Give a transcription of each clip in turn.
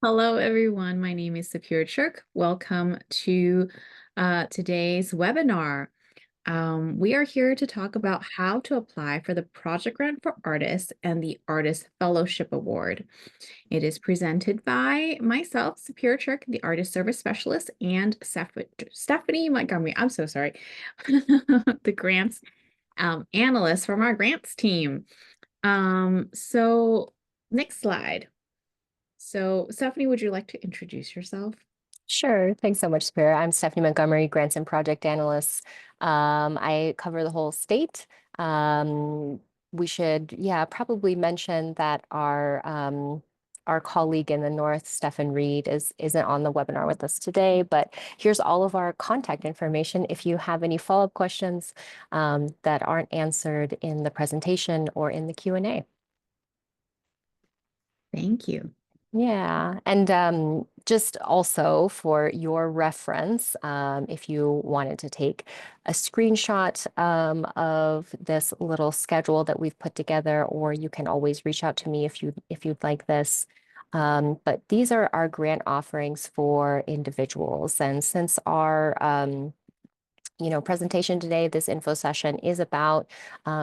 Hello, everyone. My name is Sapir Chirk. Welcome to today's webinar. We are here to talk about how to apply for the Project Grant for Artists and the Artist Fellowship Award. It is presented by myself, Sapir Chirk, the Artist Service Specialist, and Stephanie Montgomery. I'm so sorry, the grants analyst from our grants team. So next slide. So, Stephanie, would you like to introduce yourself? Sure. Thanks so much, Spira. I'm Stephanie Montgomery, Grants and Project Analyst. I cover the whole state. We should, probably mention that our colleague in the north, Stefan Reed, isn't on the webinar with us today, but here's all of our contact information if you have any follow-up questions that aren't answered in the presentation or in the Q&A. Thank you. Yeah, and just also for your reference, if you wanted to take a screenshot of this little schedule that we've put together, or you can always reach out to me if you'd like this. But these are our grant offerings for individuals, and since our presentation today, this info session is about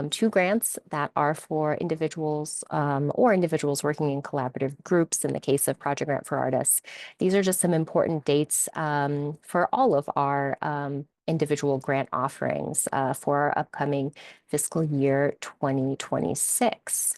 two grants that are for individuals or individuals working in collaborative groups in the case of Project Grant for Artists. These are just some important dates for all of our individual grant offerings for our upcoming fiscal year 2026.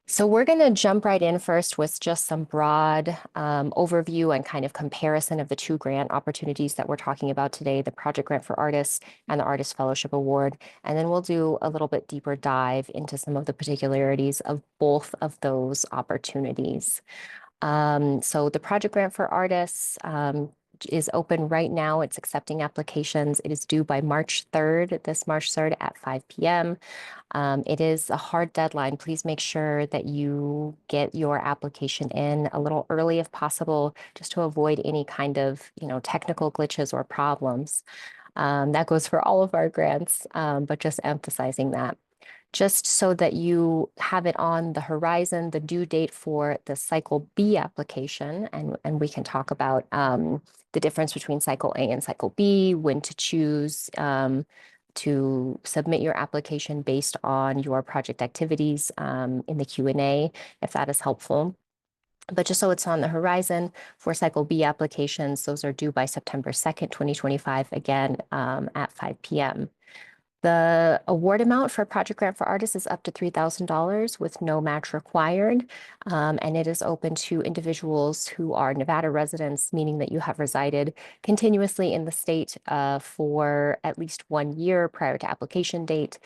So we're going to jump right in first with just some broad overview and kind of comparison of the two grant opportunities that we're talking about today, the Project Grant for Artists and the Artist Fellowship Award. And then we'll do a little bit deeper dive into some of the particularities of both of those opportunities. So the Project Grant for Artists is open right now. It's accepting applications. It is due by March 3rd, this March 3rd at 5 p.m. It is a hard deadline. Please make sure that you get your application in a little early if possible, just to avoid any kind of, technical glitches or problems. That goes for all of our grants, but just emphasizing that. Just so that you have it on the horizon, the due date for the Cycle B application, and we can talk about the difference between Cycle A and Cycle B, when to choose to submit your application based on your project activities in the Q&A, if that is helpful. But just so it's on the horizon for Cycle B applications, those are due by September 2nd, 2025, again at 5 p.m. The award amount for Project Grant for Artists is up to $3,000 with no match required. And it is open to individuals who are Nevada residents, meaning that you have resided continuously in the state for at least 1 year prior to application date,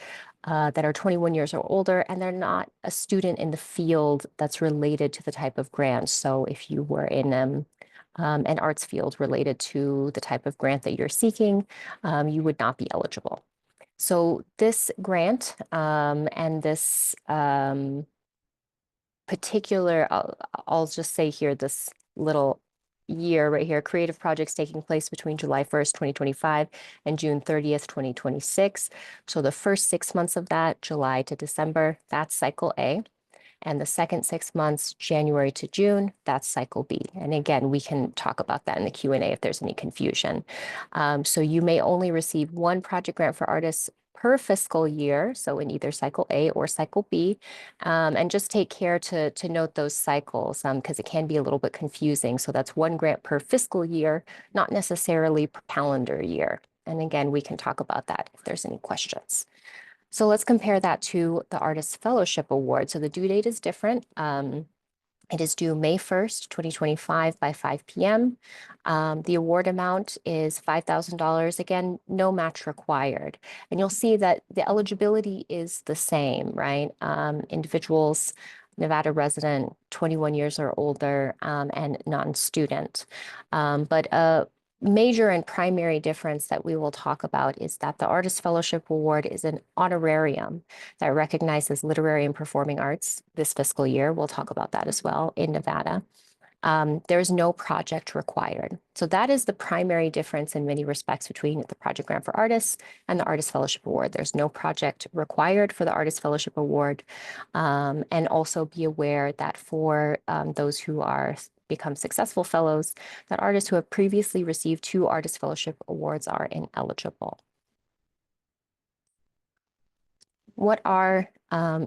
that are 21 years or older, and they're not a student in the field that's related to the type of grant. So if you were in an arts field related to the type of grant that you're seeking, you would not be eligible. So this grant and this particular, I'll just say here, this little year right here, creative projects taking place between July 1st, 2025 and June 30th, 2026. So the first 6 months of that, July to December, that's Cycle A. And the second 6 months, January to June, that's Cycle B. And again, we can talk about that in the Q&A if there's any confusion. So you may only receive one project grant for artists per fiscal year, so in either Cycle A or Cycle B. And just take care to note those cycles because it can be a little bit confusing. So that's one grant per fiscal year, not necessarily per calendar year. And again, we can talk about that if there's any questions. So let's compare that to the Artist Fellowship Award. So the due date is different. It is due May 1st, 2025 by 5 p.m. The award amount is $5,000. Again, no match required. And you'll see that the eligibility is the same, right? Individuals, Nevada resident, 21 years or older, and non-student. But major and primary difference that we will talk about is that the Artist Fellowship Award is an honorarium that recognizes literary and performing arts this fiscal year. We'll talk about that as well in Nevada. There's no project required. So that is the primary difference in many respects between the Project Grant for Artists and the Artist Fellowship Award. There's no project required for the Artist Fellowship Award. And also be aware that for those who are become successful fellows, that artists who have previously received 2 Artist Fellowship Awards are ineligible. What are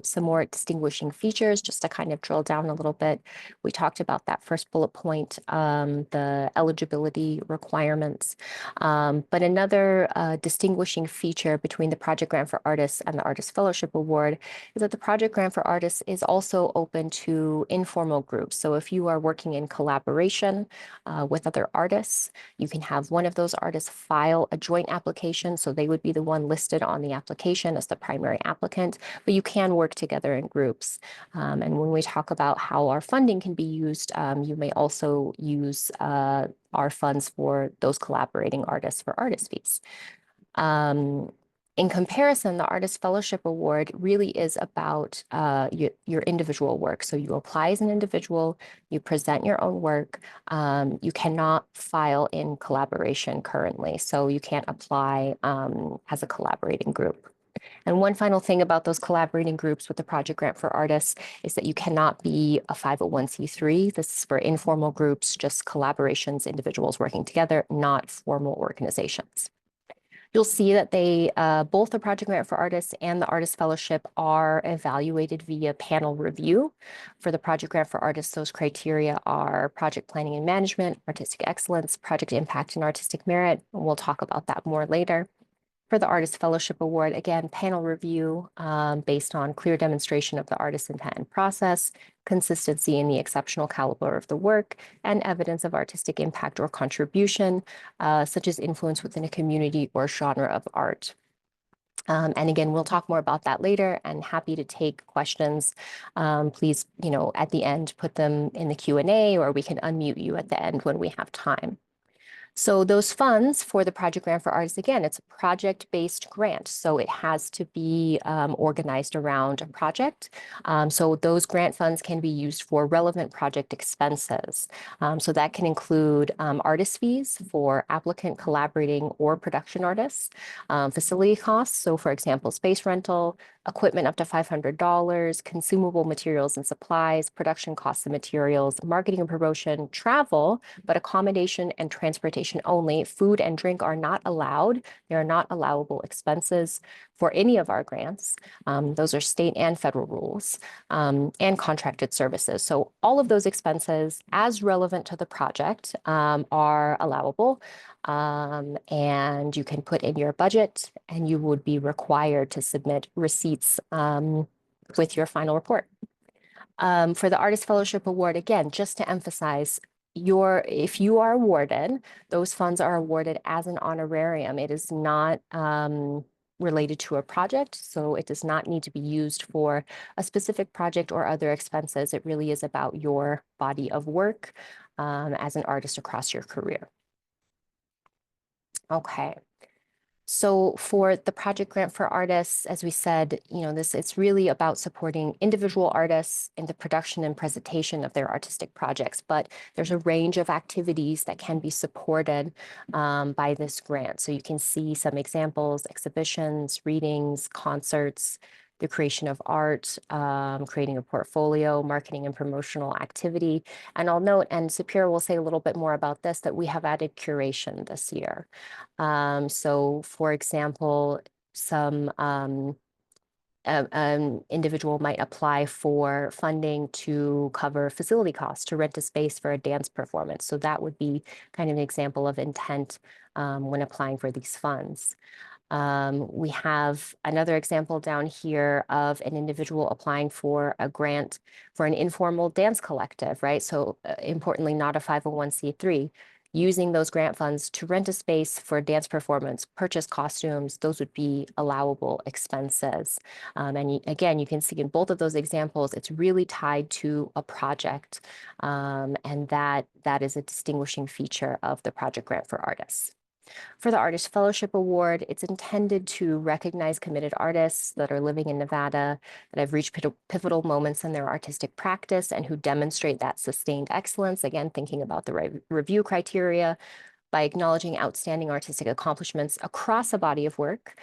some more distinguishing features, just to kind of drill down a little bit? We talked about that first bullet point, the eligibility requirements. But another distinguishing feature between the Project Grant for Artists and the Artist Fellowship Award is that the Project Grant for Artists is also open to informal groups. So if you are working in collaboration with other artists, you can have one of those artists file a joint application. So they would be the one listed on the application as the primary applicant, but you can work together in groups. And when we talk about how our funding can be used, you may also use our funds for those collaborating artists for artist fees. In comparison, the Artist Fellowship Award really is about your individual work. So you apply as an individual, you present your own work. You cannot file in collaboration currently, so you can't apply as a collaborating group. And one final thing about those collaborating groups with the Project Grant for Artists is that you cannot be a 501c3. This is for informal groups, just collaborations, individuals working together, not formal organizations. You'll see that they, both the Project Grant for Artists and the Artist Fellowship are evaluated via panel review. For the Project Grant for Artists, those criteria are project planning and management, artistic excellence, project impact, and artistic merit. And we'll talk about that more later. For the Artist Fellowship Award, again, panel review based on clear demonstration of the artist's intent and process, consistency in the exceptional caliber of the work, and evidence of artistic impact or contribution, such as influence within a community or genre of art. And again, we'll talk more about that later, and happy to take questions. Please, at the end, put them in the Q&A, or we can unmute you at the end when we have time. So those funds for the Project Grant for Artists, again, it's a project-based grant. So it has to be organized around a project. So those grant funds can be used for relevant project expenses. So that can include artist fees for applicant, collaborating, or production artists, facility costs. So for example, space rental, equipment up to $500, consumable materials and supplies, production costs and materials, marketing and promotion, travel, but accommodation and transportation only. Food and drink are not allowed. They are not allowable expenses for any of our grants. Those are state and federal rules, and contracted services. So all of those expenses, as relevant to the project, are allowable. And you can put in your budget, and you would be required to submit receipts with your final report. For the Artist Fellowship Award, again, just to emphasize, if you are awarded, those funds are awarded as an honorarium. It is not related to a project, so it does not need to be used for a specific project or other expenses. It really is about your body of work as an artist across your career. Okay. So for the Project Grant for Artists, as we said, it's really about supporting individual artists in the production and presentation of their artistic projects. But there's a range of activities that can be supported by this grant. So you can see some examples: exhibitions, readings, concerts, the creation of art, creating a portfolio, marketing and promotional activity. And I'll note, and Sapira will say a little bit more about this, that we have added curation this year. So for example, some an individual might apply for funding to cover facility costs, to rent a space for a dance performance. So that would be kind of an example of intent when applying for these funds. We have another example down here of an individual applying for a grant for an informal dance collective, right? So importantly, not a 501c3, using those grant funds to rent a space for a dance performance, purchase costumes. Those would be allowable expenses. And again, you can see in both of those examples, it's really tied to a project. And that is a distinguishing feature of the Project Grant for Artists. For the Artist Fellowship Award, it's intended to recognize committed artists that are living in Nevada, that have reached pivotal moments in their artistic practice and who demonstrate that sustained excellence. Again, thinking about the review criteria, by acknowledging outstanding artistic accomplishments across a body of work.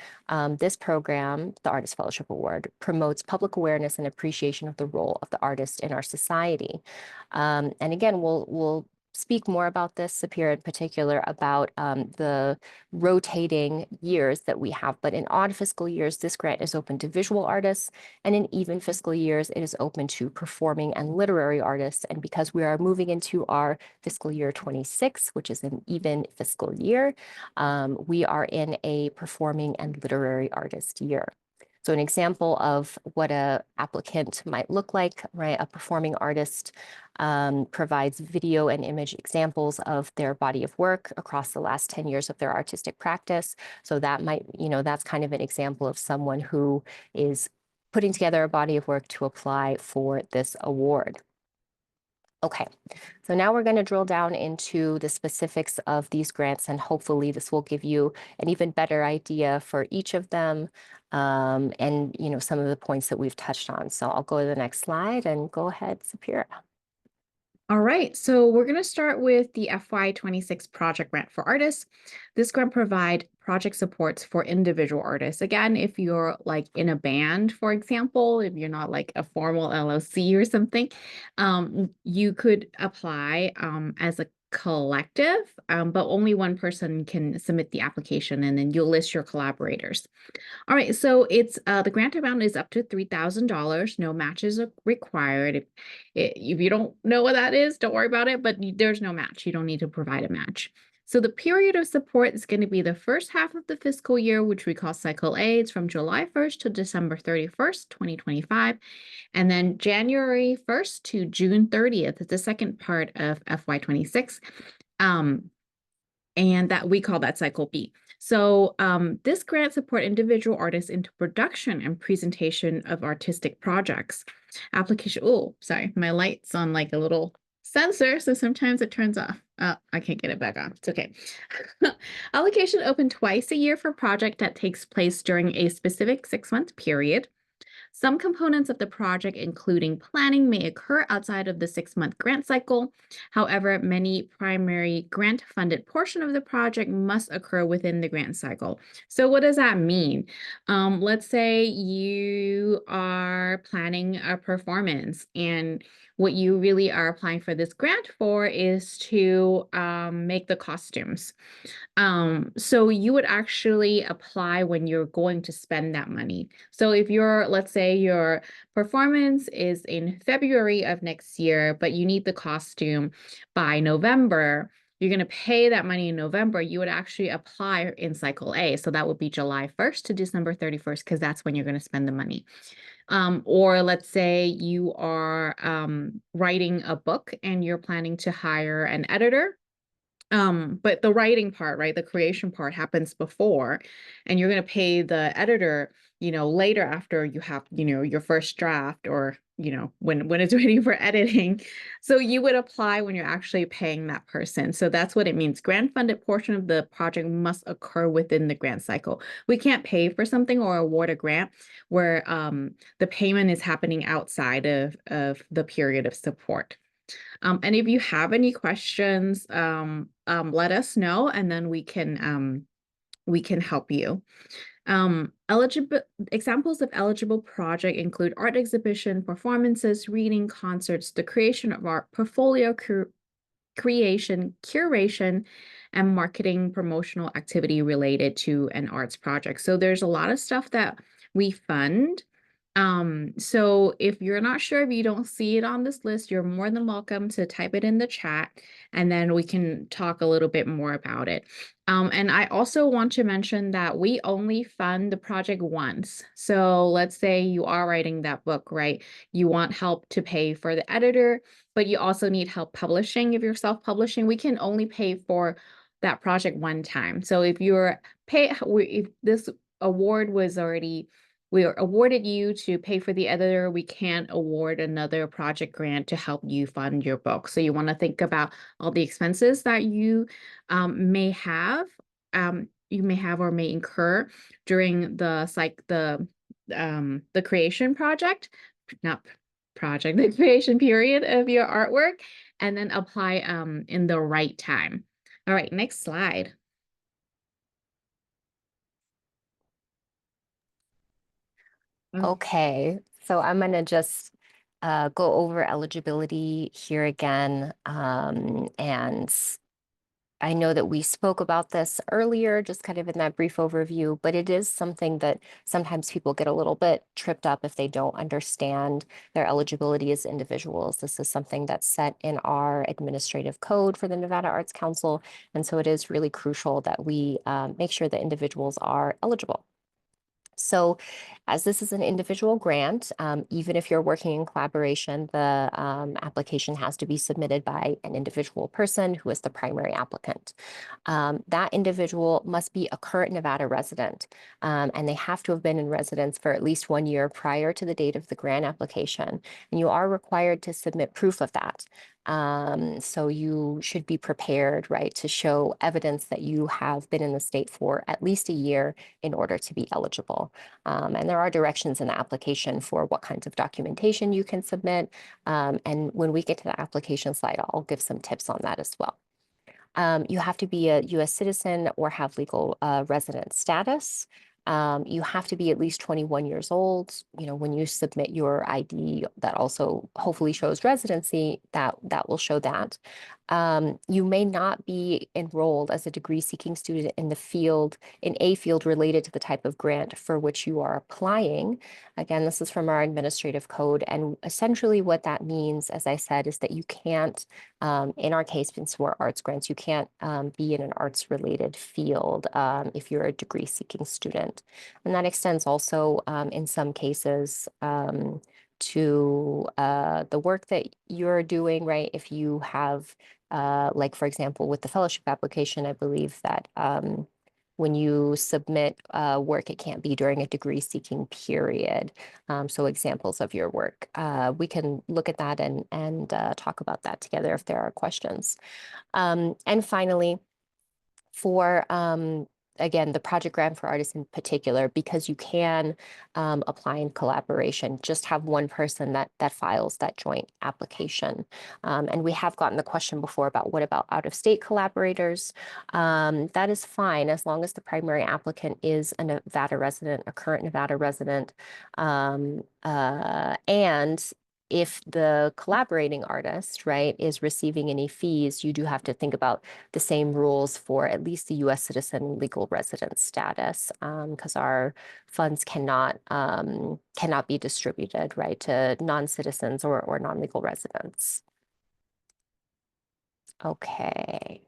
This program, the Artist Fellowship Award, promotes public awareness and appreciation of the role of the artist in our society. And again, we'll speak more about this, Sapir, in particular, about the rotating years that we have. But in odd fiscal years, this grant is open to visual artists, and in even fiscal years, it is open to performing and literary artists. And because we are moving into our fiscal year 26, which is an even fiscal year, we are in a performing and literary artist year. So an example of what a applicant might look like, right? A performing artist provides video and image examples of their body of work across the last 10 years of their artistic practice. So that might, that's kind of an example of someone who is putting together a body of work to apply for this award. Okay, so now we're going to drill down into the specifics of these grants, and hopefully this will give you an even better idea for each of them, and some of the points that we've touched on. So I'll go to the next slide and go ahead, Sapira. All right, so we're going to start with the FY26 Project Grant for Artists. This grant provides project supports for individual artists. Again, if you're like in a band, for example, if you're not like a formal LLC or something, you could apply as a collective, but only one person can submit the application, and then you'll list your collaborators. All right, so it's the grant amount is up to $3,000. No matches are required. If you don't know what that is, don't worry about it, but there's no match. You don't need to provide a match. So the period of support is going to be the first half of the fiscal year, which we call Cycle A. It's from July 1st to December 31st, 2025. And then January 1st to June 30th is the second part of FY26. And that we call that Cycle B. So this grant support individual artists into production and presentation of artistic projects. Application, oh, sorry, my light's on like a little sensor, so sometimes it turns off. I can't get it back on. It's okay. Application open twice a year for project that takes place during a specific 6-month period. Some components of the project, including planning, may occur outside of the 6-month grant cycle. However, many primary grant-funded portion of the project must occur within the grant cycle. So what does that mean? Let's say you are planning a performance, and what you really are applying for this grant for is to make the costumes. So you would actually apply when you're going to spend that money. So if let's say your performance is in February of next year, but you need the costume by November, you're going to pay that money in November, you would actually apply in Cycle A. So that would be July 1st to December 31st, because that's when you're going to spend the money. Or let's say you are writing a book and you're planning to hire an editor. But the writing part, right, the creation part happens before, and you're going to pay the editor, later after you have, your first draft, or, when it's ready for editing. So you would apply when you're actually paying that person. So that's what it means. Grant funded portion of the project must occur within the grant cycle. We can't pay for something or award a grant where the payment is happening outside of the period of support. And if you have any questions, let us know, and then we can help you. Eligible examples of eligible project include art exhibition, performances, reading, concerts, the creation of art, portfolio creation, curation, and marketing promotional activity related to an arts project. So there's a lot of stuff that we fund. So if you're not sure, if you don't see it on this list, you're more than welcome to type it in the chat, and then we can talk a little bit more about it. And I also want to mention that we only fund the project once. So let's say you are writing that book, right? You want help to pay for the editor, but you also need help publishing. If you're self-publishing, we can only pay for that project one time. So if if this award was already, we awarded you to pay for the editor, we can't award another project grant to help you fund your book. So you want to think about all the expenses that you may have or may incur during the creation project, the creation period of your artwork, and then apply in the right time. All right, next slide. Okay, so I'm going to just go over eligibility here again. And I know that we spoke about this earlier, just kind of in that brief overview, but it is something that sometimes people get a little bit tripped up if they don't understand their eligibility as individuals. This is something that's set in our administrative code for the Nevada Arts Council. And so it is really crucial that we make sure that individuals are eligible. So as this is an individual grant, even if you're working in collaboration, the application has to be submitted by an individual person who is the primary applicant. That individual must be a current Nevada resident, and they have to have been in residence for at least 1 year prior to the date of the grant application. And you are required to submit proof of that. So you should be prepared, right, to show evidence that you have been in the state for at least a year in order to be eligible. And there are directions in the application for what kinds of documentation you can submit. And when we get to the application slide, I'll give some tips on that as well. You have to be a U.S. citizen or have legal resident status. You have to be at least 21 years old. You know, when you submit your ID that also hopefully shows residency, that will show that. You may not be enrolled as a degree-seeking student in a field related to the type of grant for which you are applying. Again, this is from our administrative code. And essentially what that means, as I said, is that you can't, in our case, since we're arts grants, you can't be in an arts-related field if you're a degree-seeking student. And that extends also, in some cases, to the work that you're doing, right? If you have, like, for example, with the fellowship application, I believe that when you submit work, it can't be during a degree seeking period. So examples of your work. We can look at that and talk about that together if there are questions. And finally, for again, the project grant for artists in particular, because you can apply in collaboration, just have one person that files that joint application. And we have gotten the question before about what about out-of-state collaborators? That is fine as long as the primary applicant is a Nevada resident, a current Nevada resident, and if the collaborating artist, right, is receiving any fees, you do have to think about the same rules for at least the U.S. citizen legal resident status, because our funds cannot be distributed, right, to non-citizens or non-legal residents. Okay.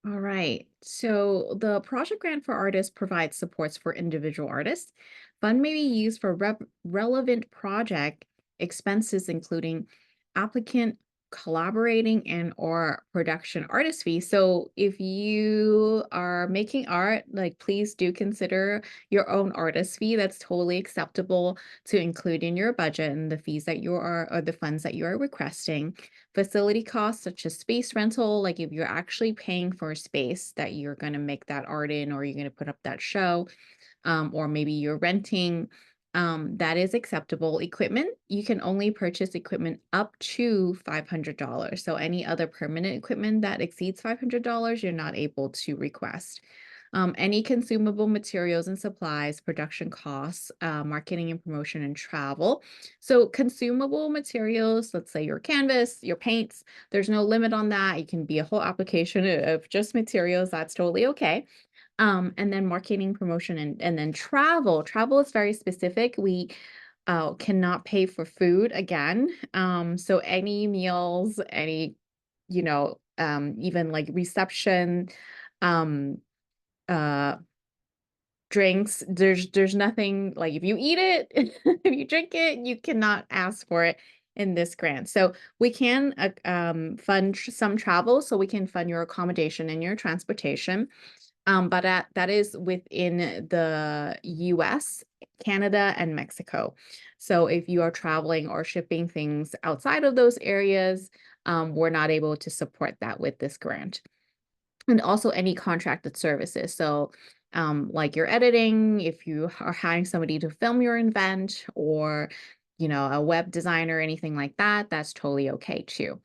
All right. So the project grant for artists provides supports for individual artists. Fund may be used for relevant project expenses, including applicant collaborating and or production artist fees. So if you are making art, like please do consider your own artist fee. That's totally acceptable to include in your budget and the fees that you are or the funds that you are requesting. Facility costs such as space rental, like if you're actually paying for a space that you're going to make that art in or you're going to put up that show, or maybe you're renting, that is acceptable. Equipment, you can only purchase equipment up to $500. So any other permanent equipment that exceeds $500, you're not able to request. Any consumable materials and supplies, production costs, marketing and promotion and travel. So consumable materials, let's say your canvas, your paints, there's no limit on that. It can be a whole application of just materials. That's totally okay. And then marketing, promotion, and then travel. Travel is very specific. We cannot pay for food again. So any meals, any, even like reception, um, uh, drinks, there's nothing like if you eat it, if you drink it, you cannot ask for it in this grant. So we can fund some travel, so we can fund your accommodation and your transportation. But that is within the US, Canada, and Mexico. So if you are traveling or shipping things outside of those areas, we're not able to support that with this grant. And also any contracted services. So like your editing, if you are hiring somebody to film your event, or a web designer or anything like that, that's totally okay too.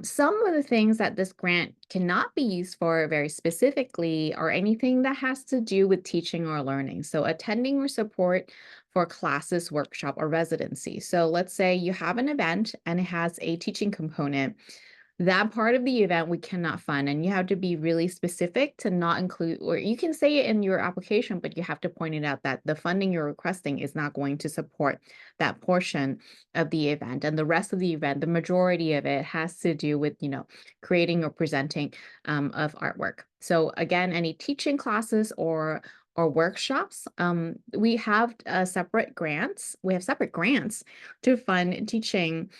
Some of the things that this grant cannot be used for very specifically are anything that has to do with teaching or learning. So, attending or support for classes, workshop, or residency. So, let's say you have an event and it has a teaching component. That part of the event we cannot fund, and you have to be really specific to not include, or you can say it in your application, but you have to point it out that the funding you're requesting is not going to support that portion of the event. And the rest of the event, the majority of it has to do with, creating or presenting of artwork. So again, any teaching classes or workshops, we have separate grants. We have separate grants to fund teaching,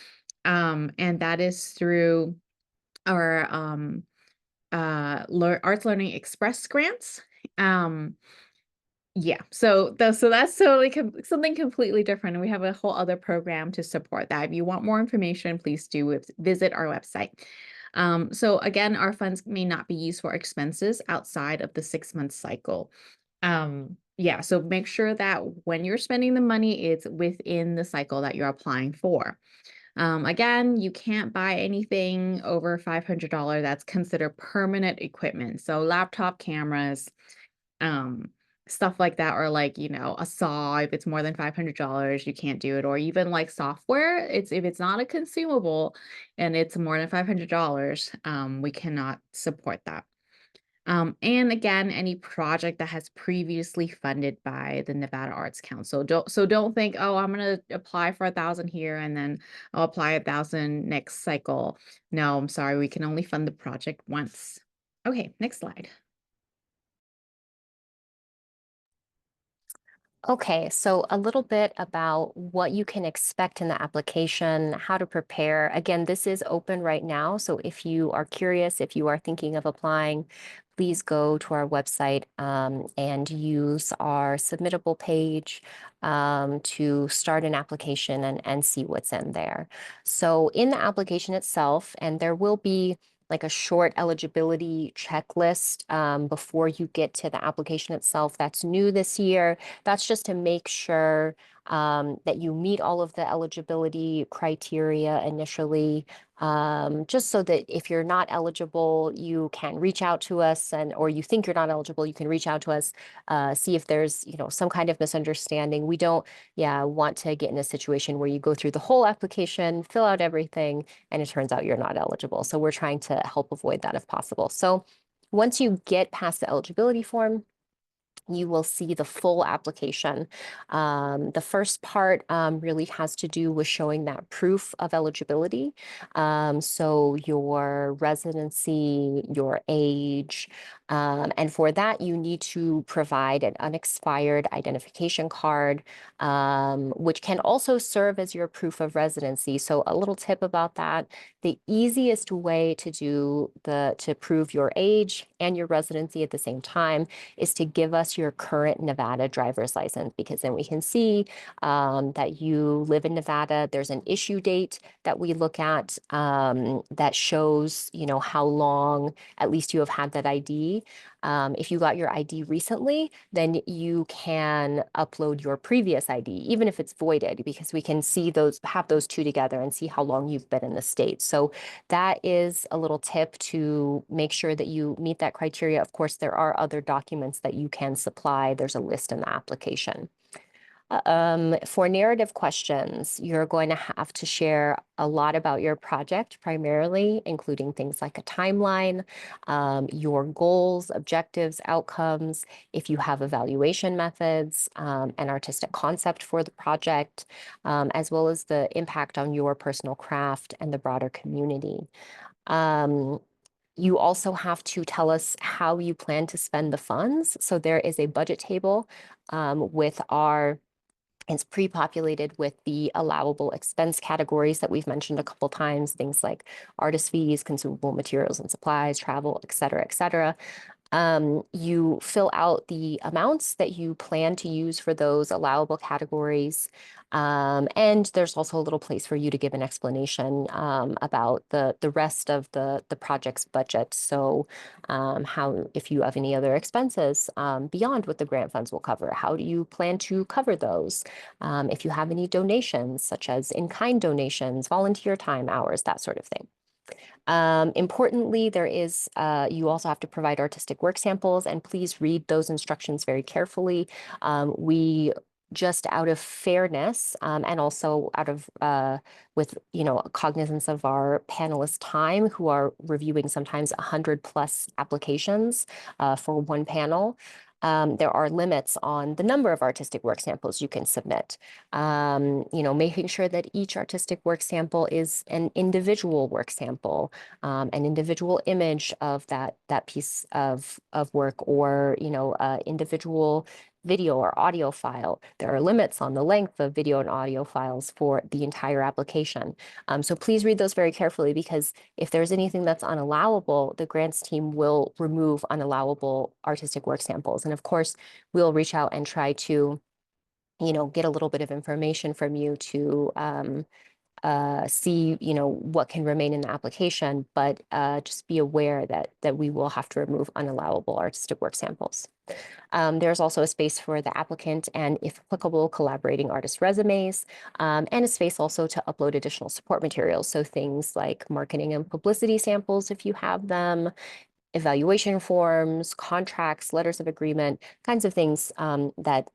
and that is through our Arts Learning Express grants. Yeah, so that's totally something completely different, and we have a whole other program to support that. If you want more information, please do visit our website. So again, our funds may not be used for expenses outside of the 6-month cycle. Yeah, so make sure that when you're spending the money, it's within the cycle that you're applying for. Again, you can't buy anything over $500 that's considered permanent equipment. So laptop cameras, um, stuff like that, or like, a saw, if it's more than $500, you can't do it. Or even like software, if it's not a consumable and it's more than $500, we cannot support that. And again, any project that has previously funded by the Nevada Arts Council. Don't think, oh, I'm gonna apply for 1,000 here and then I'll apply 1,000 next cycle. No, I'm sorry, we can only fund the project once. Okay, next slide. Okay, so a little bit about what you can expect in the application, how to prepare. Again, this is open right now. So if you are curious, if you are thinking of applying, please go to our website and use our submittable page to start an application and see what's in there. So in the application itself, and there will be like a short eligibility checklist before you get to the application itself. That's new this year. That's just to make sure that you meet all of the eligibility criteria initially, just so that if you're not eligible, you can reach out to us, or you think you're not eligible, you can reach out to us, see if there's some kind of misunderstanding. We don't, want to get in a situation where you go through the whole application, fill out everything, and it turns out you're not eligible. So we're trying to help avoid that if possible. So once you get past the eligibility form, you will see the full application. The first part really has to do with showing that proof of eligibility. So your residency, your age, and for that, you need to provide an unexpired identification card, which can also serve as your proof of residency. So a little tip about that, the easiest way to prove your age and your residency at the same time is to give us your current Nevada driver's license, because then we can see that you live in Nevada. There's an issue date that we look at that shows, how long at least you have had that ID. If you got your ID recently, then you can upload your previous ID, even if it's voided, because we can have those two together and see how long you've been in the state. So that is a little tip to make sure that you meet that criteria. Of course, there are other documents that you can supply. There's a list in the application. For narrative questions, you're going to have to share a lot about your project primarily, including things like a timeline, your goals, objectives, outcomes, if you have evaluation methods, an artistic concept for the project, as well as the impact on your personal craft and the broader community. You also have to tell us how you plan to spend the funds. So there is a budget table it's pre-populated with the allowable expense categories that we've mentioned a couple times, things like artist fees, consumable materials and supplies, travel, et cetera, et cetera. You fill out the amounts that you plan to use for those allowable categories. And there's also a little place for you to give an explanation about the rest of the project's budget. So how, if you have any other expenses beyond what the grant funds will cover, how do you plan to cover those? If you have any donations, such as in-kind donations, volunteer time hours, that sort of thing. Importantly, you also have to provide artistic work samples, and please read those instructions very carefully. We just out of fairness and also out of with cognizance of our panelists' time, who are reviewing sometimes 100+ applications for one panel. There are limits on the number of artistic work samples you can submit. Making sure that each artistic work sample is an individual work sample, an individual image of that piece of work, or individual video or audio file. There are limits on the length of video and audio files for the entire application. So please read those very carefully, because if there's anything that's unallowable, the grants team will remove unallowable artistic work samples. And of course, we'll reach out and try to, get a little bit of information from you to see, what can remain in the application, but just be aware that we will have to remove unallowable artistic work samples. There's also a space for the applicant and, if applicable, collaborating artist resumes, and a space also to upload additional support materials. So things like marketing and publicity samples, if you have them, evaluation forms, contracts, letters of agreement, kinds of things that,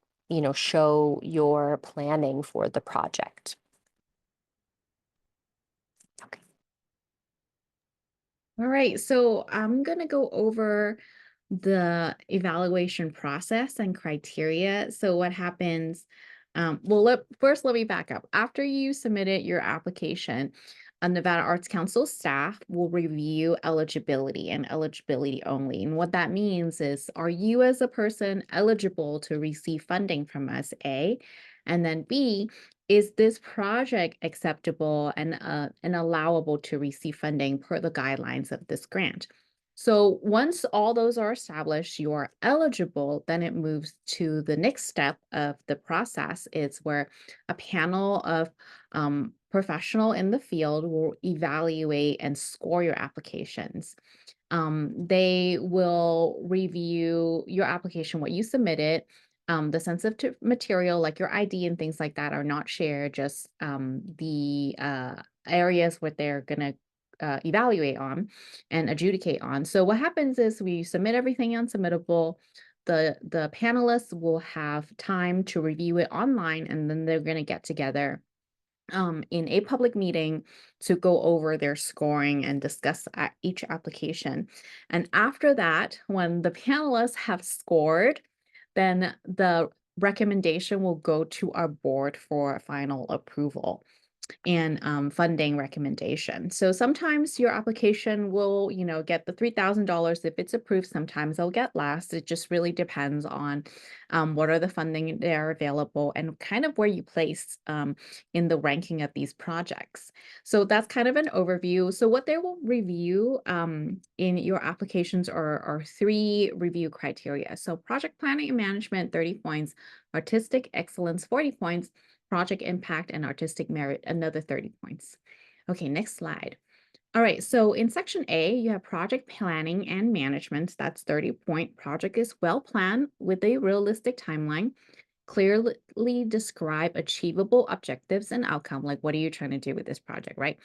show your planning for the project. Okay. All right, so I'm going to go over the evaluation process and criteria. So what happens, first let me back up. After you submitted your application, a Nevada Arts Council staff will review eligibility and eligibility only. And what that means is, are you as a person eligible to receive funding from us, A? And then B, is this project acceptable and allowable to receive funding per the guidelines of this grant? So once all those are established, you are eligible, then it moves to the next step of the process. It's where a panel of professional in the field will evaluate and score your applications. They will review your application, what you submitted. The sensitive material like your ID and things like that are not shared, just the areas where they're going to evaluate on and adjudicate on. So what happens is we submit everything on Submittable. The panelists will have time to review it online, and then they're going to get together in a public meeting to go over their scoring and discuss each application. And after that, when the panelists have scored, then the recommendation will go to our board for final approval and funding recommendation. So sometimes your application will, get the $3,000 if it's approved. Sometimes they'll get less. It just really depends on what are the funding that are available and kind of where you place in the ranking of these projects. So that's kind of an overview. So what they will review in your applications are 3 review criteria. So project planning and management, 30 points, artistic excellence, 40 points, project impact and artistic merit, another 30 points. Okay, next slide. All right, so in section A, you have project planning and management. That's 30-point. Project is well planned with a realistic timeline. Clearly describe achievable objectives and outcome. Like, what are you trying to do with this project, right?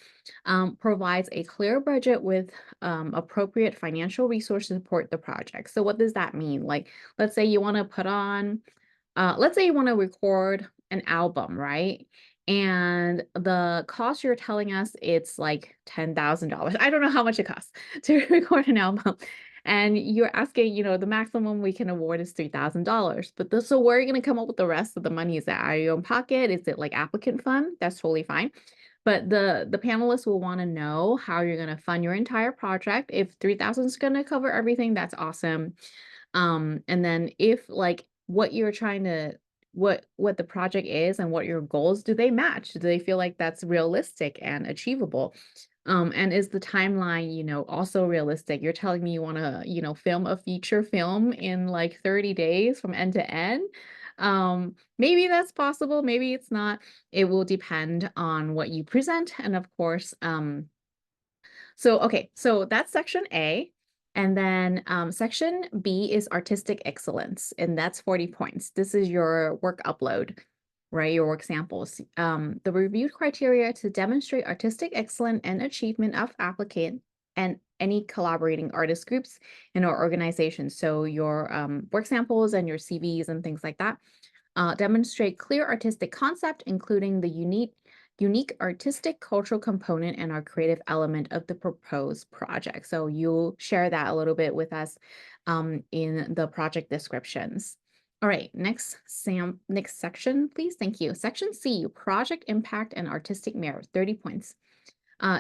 Provides a clear budget with appropriate financial resources to support the project. So what does that mean? Like, let's say you want to put on let's say you want to record an album, right? And the cost you're telling us, it's like $10,000. I don't know how much it costs to record an album. And you're asking, the maximum we can award is $3,000. But so where are you going to come up with the rest of the money? Is that out of your own pocket? Is it like applicant fund? That's totally fine. But the panelists will want to know how you're going to fund your entire project. If 3,000 is going to cover everything, that's awesome. And then if like what you're trying to what the project is and what your goals, do they match? Do they feel like that's realistic and achievable? And is the timeline, also realistic? You're telling me you want to, film a feature film in like 30 days from end to end. Maybe that's possible, maybe it's not. It will depend on what you present. And of course, okay, so that's section A. And then section B is artistic excellence, and that's 40 points. This is your work upload, right? Your work samples. The reviewed criteria to demonstrate artistic excellence and achievement of applicant and any collaborating artist groups in our organization. So your work samples and your CVs and things like that demonstrate clear artistic concept, including the unique artistic cultural component and our creative element of the proposed project. So you'll share that a little bit with us in the project descriptions. All right, next section, please. Thank you. Section C, project impact and artistic merit, 30 points.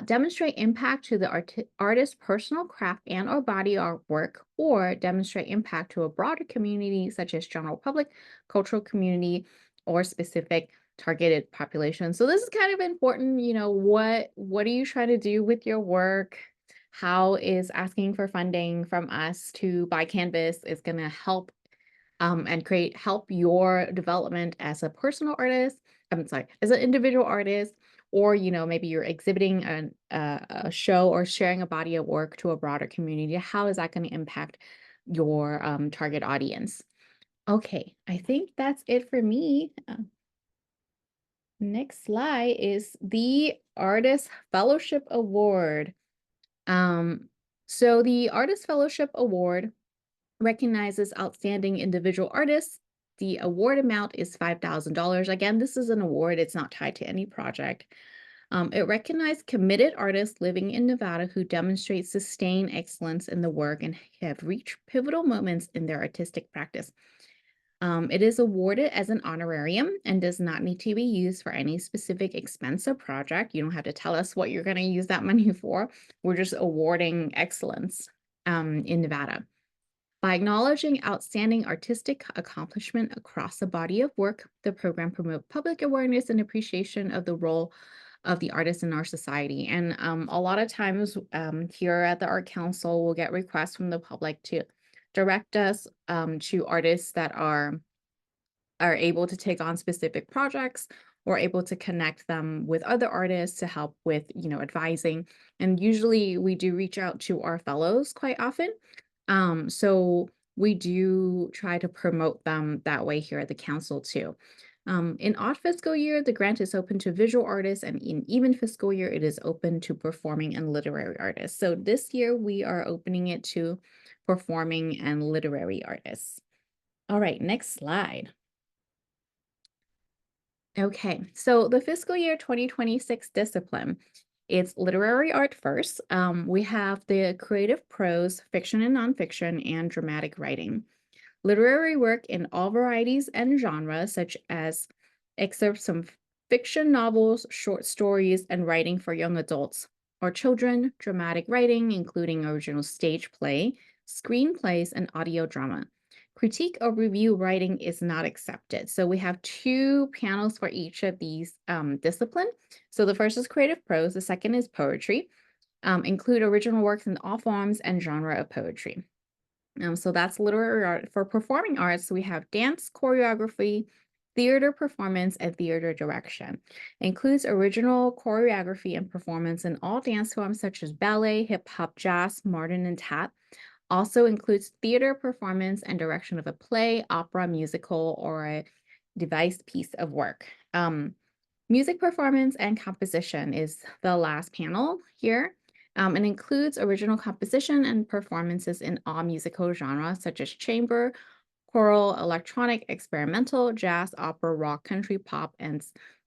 Demonstrate impact to the artist's personal craft and or body artwork, or demonstrate impact to a broader community such as general public, cultural community, or specific targeted population. So this is kind of important, what are you trying to do with your work? How is asking for funding from us to buy canvas is going to help and help your development as a personal artist. I'm sorry, as an individual artist, or maybe you're exhibiting a show or sharing a body of work to a broader community. How is that going to impact your target audience? Okay, I think that's it for me. Next slide is the Artist Fellowship Award. So the Artist Fellowship Award recognizes outstanding individual artists. The award amount is $5,000. Again, this is an award. It's not tied to any project. It recognizes committed artists living in Nevada who demonstrate sustained excellence in the work and have reached pivotal moments in their artistic practice. It is awarded as an honorarium and does not need to be used for any specific expense or project. You don't have to tell us what you're going to use that money for. We're just awarding excellence in Nevada. By acknowledging outstanding artistic accomplishment across the body of work, the program promotes public awareness and appreciation of the role of the artist in our society. And a lot of times here at the Art Council, we'll get requests from the public to direct us to artists that are able to take on specific projects or able to connect them with other artists to help with, advising. And usually we do reach out to our fellows quite often. So we do try to promote them that way here at the council too. In odd fiscal year, the grant is open to visual artists, and in even fiscal year, it is open to performing and literary artists. So this year we are opening it to performing and literary artists. All right, next slide. Okay, so the fiscal year 2026 discipline, it's literary art first. We have the creative prose, fiction and nonfiction, and dramatic writing. Literary work in all varieties and genres, such as excerpts from fiction novels, short stories, and writing for young adults or children, dramatic writing, including original stage play, screenplays, and audio drama. Critique or review writing is not accepted. So we have two panels for each of these disciplines. So the first is creative prose, the second is poetry. Include original works in all forms and genre of poetry. So that's literary art. For performing arts, we have dance, choreography, theater performance, and theater direction. It includes original choreography and performance in all dance forms such as ballet, hip hop, jazz, modern, and tap. Also includes theater performance and direction of a play, opera, musical, or a devised piece of work. Music performance and composition is the last panel here. It includes original composition and performances in all musical genres such as chamber, choral, electronic, experimental, jazz, opera, rock, country, pop, and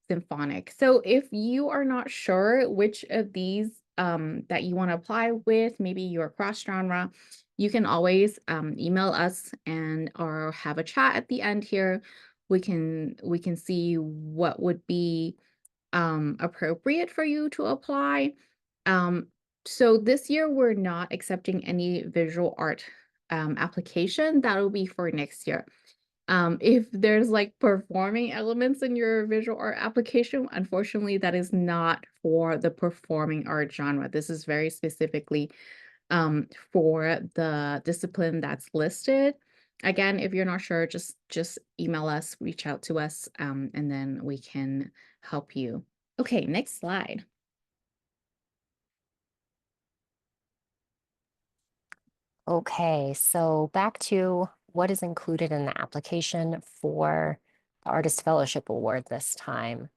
symphonic. So if you are not sure which of these that you want to apply with, maybe your cross genre, you can always email us and or have a chat at the end here. We can see what would be appropriate for you to apply. So this year we're not accepting any visual art application. That'll be for next year. If there's like performing elements in your visual art application, unfortunately, that is not for the performing art genre. This is very specifically for the discipline that's listed. Again, if you're not sure, just email us, reach out to us, and then we can help you. Okay, next slide. Okay, so back to what is included in the application for the Artist Fellowship Award this time.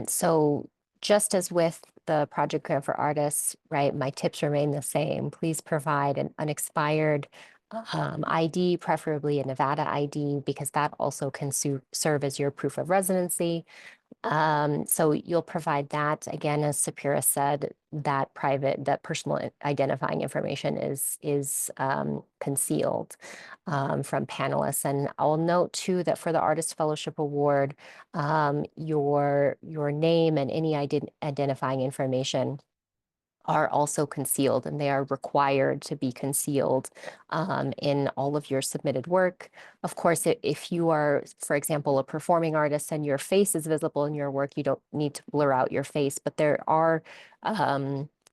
So just as with the Project Grant for Artists, right, my tips remain the same. Please provide an unexpired ID, preferably a Nevada ID, because that also can serve as your proof of residency. So you'll provide that. Again, as Sapira said, that personal identifying information is concealed from panelists. And I'll note too that for the Artist Fellowship Award, your name and any identifying information are also concealed, and they are required to be concealed in all of your submitted work. Of course, if you are, for example, a performing artist and your face is visible in your work, you don't need to blur out your face, but there are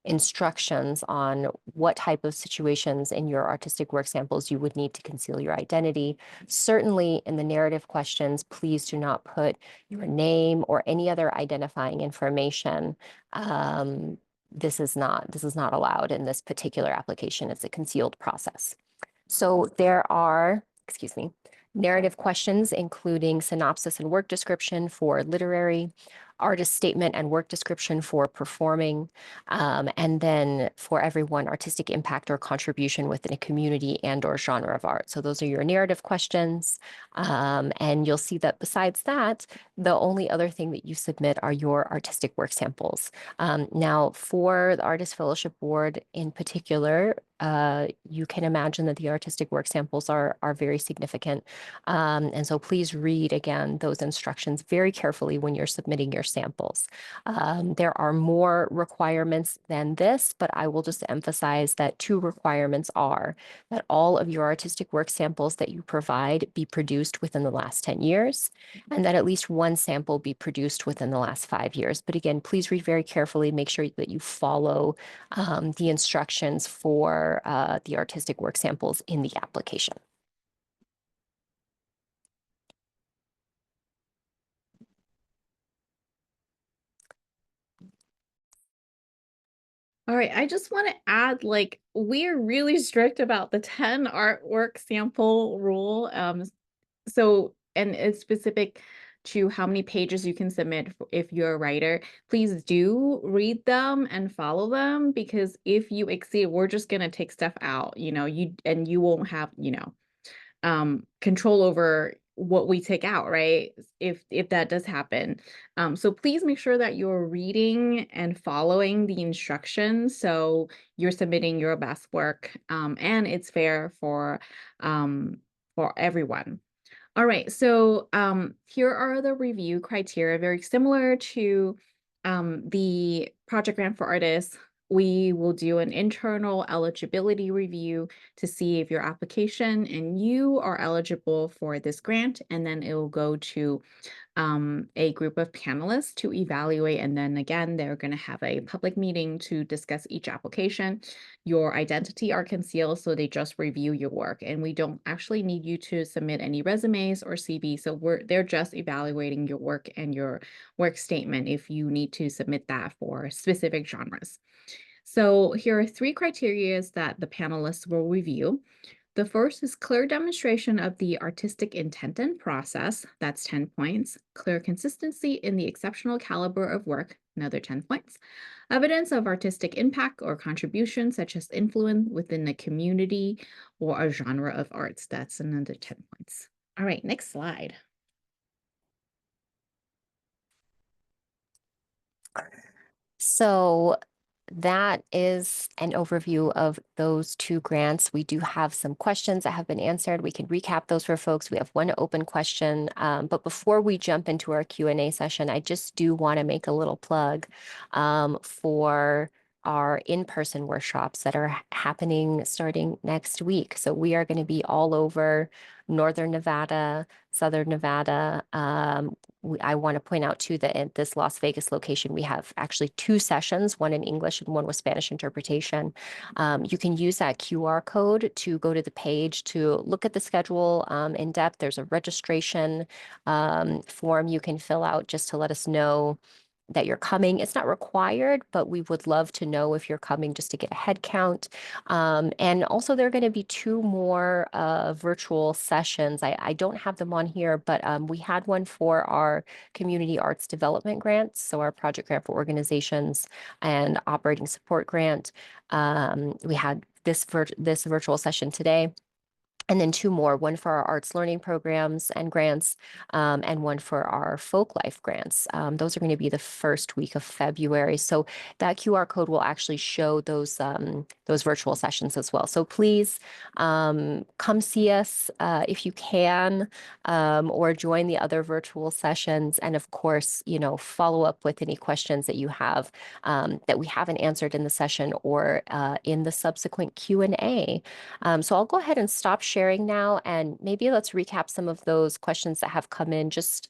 instructions on what type of situations in your artistic work samples you would need to conceal your identity. Certainly in the narrative questions, please do not put your name or any other identifying information. This is not allowed in this particular application. It's a concealed process. So there are, excuse me, narrative questions, including synopsis and work description for literary, artist statement and work description for performing, and then for everyone, artistic impact or contribution within a community and or genre of art. So those are your narrative questions. And you'll see that besides that, the only other thing that you submit are your artistic work samples. Now, for the Artist Fellowship Board in particular, you can imagine that the artistic work samples are very significant. And so please read again those instructions very carefully when you're submitting your samples. There are more requirements than this, but I will just emphasize that two requirements are that all of your artistic work samples that you provide be produced within the last 10 years, and that at least one sample be produced within the last 5 years. But again, please read very carefully, make sure that you follow the instructions for the artistic work samples in the application. All right, I just want to add, like, we're really strict about the 10 artwork sample rule. So, and it's specific to how many pages you can submit if you're a writer. Please do read them and follow them, because if you exceed, we're just gonna take stuff out, you won't have, control over what we take out, right? If that does happen. So please make sure that you're reading and following the instructions, so you're submitting your best work, and it's fair for everyone. All right, so here are the review criteria, very similar to the Project Grant for Artists. We will do an internal eligibility review to see if your application and you are eligible for this grant, and then it will go to a group of panelists to evaluate. And then again, they're going to have a public meeting to discuss each application. Your identity are concealed, so they just review your work. And we don't actually need you to submit any resumes or CV. So they're just evaluating your work and your work statement if you need to submit that for specific genres. So here are 3 criteria that the panelists will review. The first is clear demonstration of the artistic intent and process. That's 10 points. Clear consistency in the exceptional caliber of work. Another 10 points. Evidence of artistic impact or contribution, such as influence within a community or a genre of arts. That's another 10 points. All right, next slide. So that is an overview of those 2 grants. We do have some questions that have been answered. We can recap those for folks. We have one open question, but before we jump into our Q&A session, I just do want to make a little plug for our in-person workshops that are happening starting next week. So we are going to be all over Northern Nevada, Southern Nevada. I want to point out too that at this Las Vegas location, we have actually 2 sessions, one in English and one with Spanish interpretation. You can use that QR code to go to the page to look at the schedule in depth. There's a registration form you can fill out just to let us know that you're coming. It's not required, but we would love to know if you're coming just to get a head count. And also there are going to be 2 more virtual sessions. I don't have them on here, but we had one for our community arts development grants. So our project grant for organizations and operating support grant. We had this virtual session today. And then 2 more, one for our arts learning programs and grants, and one for our folk life grants. Those are going to be the first week of February. So that QR code will actually show those virtual sessions as well. So please come see us if you can, or join the other virtual sessions. And of course, follow up with any questions that you have that we haven't answered in the session or in the subsequent Q&A. So I'll go ahead and stop sharing now, and maybe let's recap some of those questions that have come in just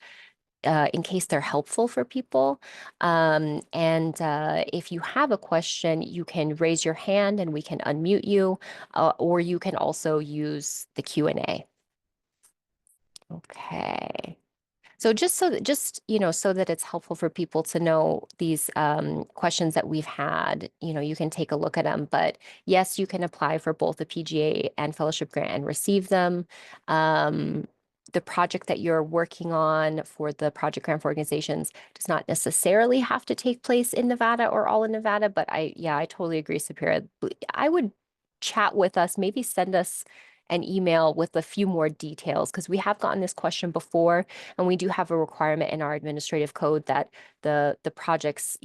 in case they're helpful for people. If you have a question, you can raise your hand and we can unmute you, or you can also use the Q&A. Okay. So so that it's helpful for people to know these questions that we've had, you can take a look at them. But yes, you can apply for both the PGA and fellowship grant and receive them. The project that you're working on for the project grant for organizations does not necessarily have to take place in Nevada or all in Nevada. But I totally agree, Sapira. I would chat with us, maybe send us an email with a few more details, because we have gotten this question before, and we do have a requirement in our administrative code that the projects,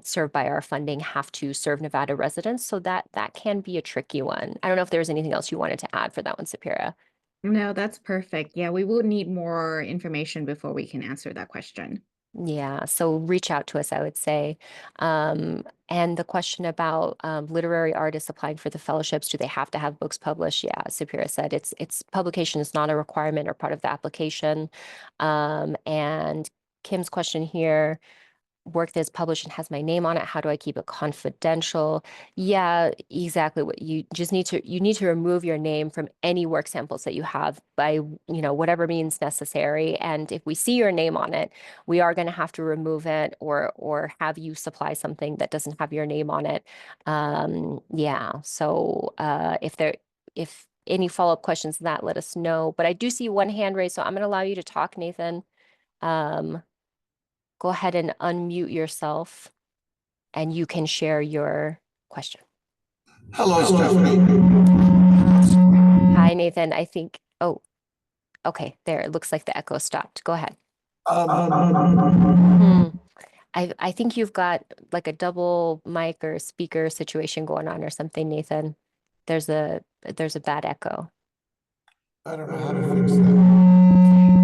served by our funding have to serve Nevada residents. So that can be a tricky one. I don't know if there was anything else you wanted to add for that one, Sapira. No, that's perfect. Yeah, we will need more information before we can answer that question. Yeah, so reach out to us, I would say. And the question about literary artists applying for the fellowships, do they have to have books published? Yeah, Sapira said it's publication is not a requirement or part of the application. And Kim's question here, work that's published and has my name on it, how do I keep it confidential? Yeah, exactly. What you need to remove your name from any work samples that you have by whatever means necessary. And if we see your name on it, we are going to have to remove it or have you supply something that doesn't have your name on it. Yeah, so if any follow-up questions on that, let us know. But I do see one hand raised, so I'm going to allow you to talk, Nathan. Go ahead and unmute yourself and you can share your question. Hello, Stephanie. Hi, Nathan. Oh, okay, there. It looks like the echo stopped. Go ahead. I think you've got like a double mic or speaker situation going on or something, Nathan. There's a bad echo. I don't know how to fix that.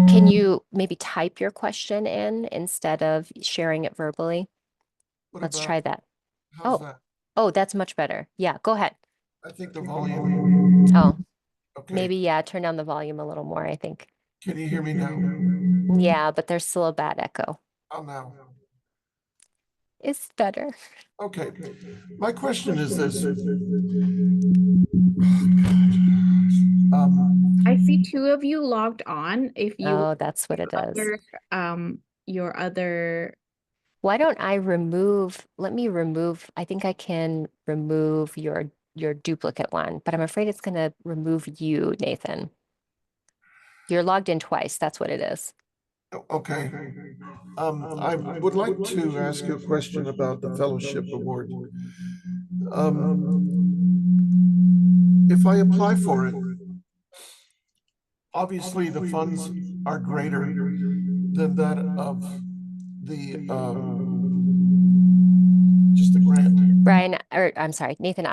Can you maybe type your question in instead of sharing it verbally? Let's try that. How's that? Oh, that's much better. Yeah, go ahead. I think the volume. Oh, Okay. maybe, turn down the volume a little more, I think. Can you hear me now? Yeah, but there's still a bad echo. Oh, now. It's better. Okay. My question is this. I see 2 of you logged on. If you Oh, that's what it does. Your other Why don't I I think I can remove your duplicate one, but I'm afraid it's going to remove you, Nathan. You're logged in twice. That's what it is. Okay. I would like to ask you a question about the fellowship award. If I apply for it, obviously the funds are greater than that of the just the grant. Brian, or I'm sorry, Nathan,